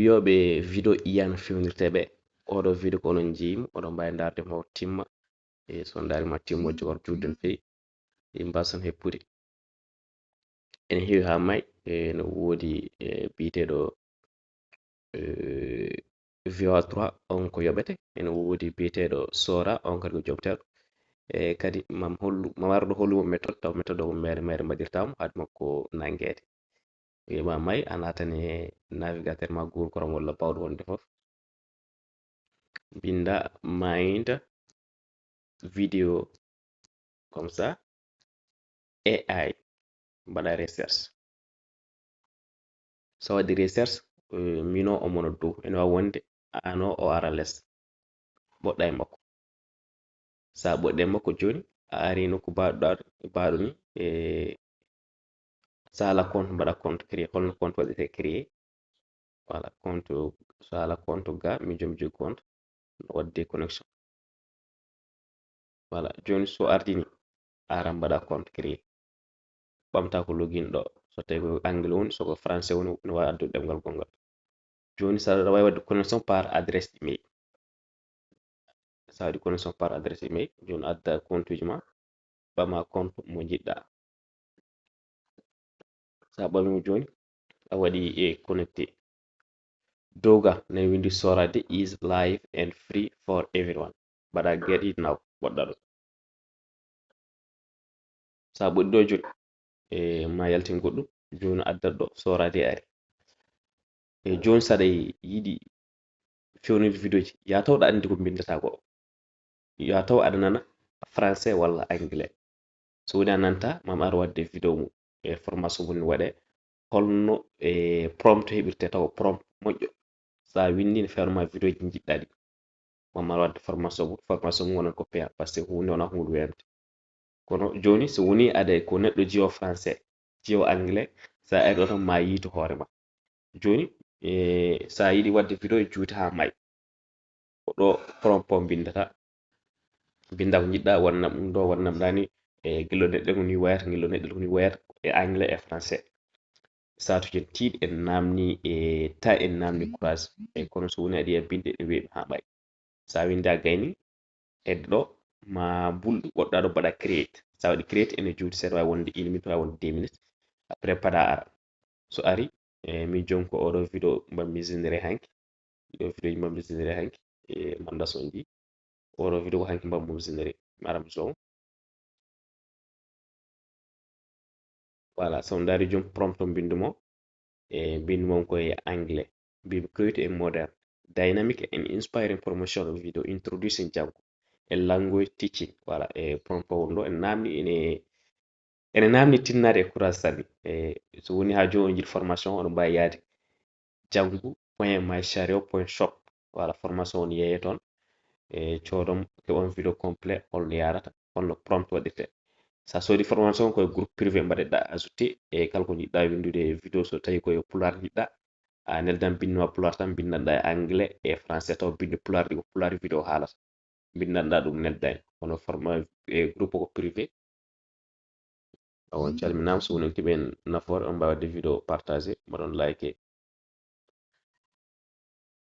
yoɓe video iyan fewnirteɓe oɗo video ko onon jeyimo oɗon mbawi darde mo timma so on darima timmo jogor juɗɗen feyi mbasan heppude ene heewi ha may no wodi biteɗo VO3 on ko yoɓete ene wodi biteɗo Sora on kadi ko jomteɗo kadi mamarɗo hollumo méthode taw méthode o mere mbaɗirtamo hade makko nanguede wima may a natane navigateur ma Google Chrome walla bawɗo wonde foof binda mind video comme ça AI mbaɗa recherche so waɗi recherche mino omono dow ene wawi wonde ano o ara less ɓoɗɗa e makko sa ɓoɗɗe makko joni a ari nokku baɗo ni sala compte mbaɗa compte créé holno compte waɗirte créé voilà compte sala compte ga min jomi jogi compte no wadde connexion voilà joni so ardini aran mbaɗa compte créé ɓamta ko login ɗo so tawi ko anglais woni soko français woni no wawi addude ɗemgal gongal joni saɗa wawi wadde connexion par adresse email sa waɗi connexion par adresse email joni adda compte uji ma ɓama compte mo jiɗɗa sa ɓamimo joni a waɗi connecté dowga ne windi Sorade is live and free for everyone mbaɗa get it now ɓoɗɗa ɗo sa ɓoɗɗi ɗo joni ma yaltin goɗɗum joni addat ɗo Sorade ari joni saɗa yiɗi fewnude vidéo ji ya taw ɗa andi ko bindata ko ya taw aɗa nana français walla anglais so woni a nanta mami ar wadde vidéo mum formation woni waɗe holno prompt heɓirte taw prompt moƴƴo sa windi ne fewnuma vidéo ji jiɗɗa ɗi mami ar wadde formation mum wonan ko payant par ce que hunde wona hunde welte kono joni so woni aɗa ko neɗɗo jiiyo français jiiyo anglais sa ari ɗo tan ma yiito hoorema joni sa yiɗi wadde vidéo juuti ha may ko ɗo prompt o bindata binda ko jiɗɗa wannam ɗum ɗo wannam ɗani guelɗo neɗɗo ko ni wayata guelɗo neɗɗo ko ni wayata e anglais e français satuji tiiɗi en namni ta en namni courage kono so woni aɗa yiya binde ɗe weeɓi ha ɓay sa windi a gayni hedde ɗo ma bulɗu goɗɗa ɗo mbaɗa create sa waɗi create ene juuti seeɗa wawi wonde 1 minute wawi wonde 2 minutes après paada ara so ari min joni ko oɗo vidéo mbanmi misinére hanki ɗo vidéo ji mbanmi misinére hanki manda so on jii oɗo vidéo ko hanki mbanmo misinére mi ara mi zoomo voilà so on dari joni prompt o bindumo bindu mon koye anglais mbimi create a modern dynamic and inspiring promotion video introducing Django a language teaching voilà prompt o wonɗo ene namni tinnade e courage sanne so woni ha joni on jiiɗi formation oɗon mbawi yaade django.mychario.shop voilà formation woni yeeye toon codon keɓon vidéo complet holno yarata holno prompt waɗirte sa soodi formation koye groupe privé mbaɗeɗa ajouté kala ko jiɗɗa windude vidéo so tawi koye pulaar jiɗɗa a neldan binduma pulaar tan bindanɗa e anglais e français taw binde pulaar ɗi ko pulaar vidéo haalata bindanɗa ɗum neldani kono groupe ko privé on calminama so woni on keeɓi hen nafoore on mbawi wadde vidéo partagé mbaɗon like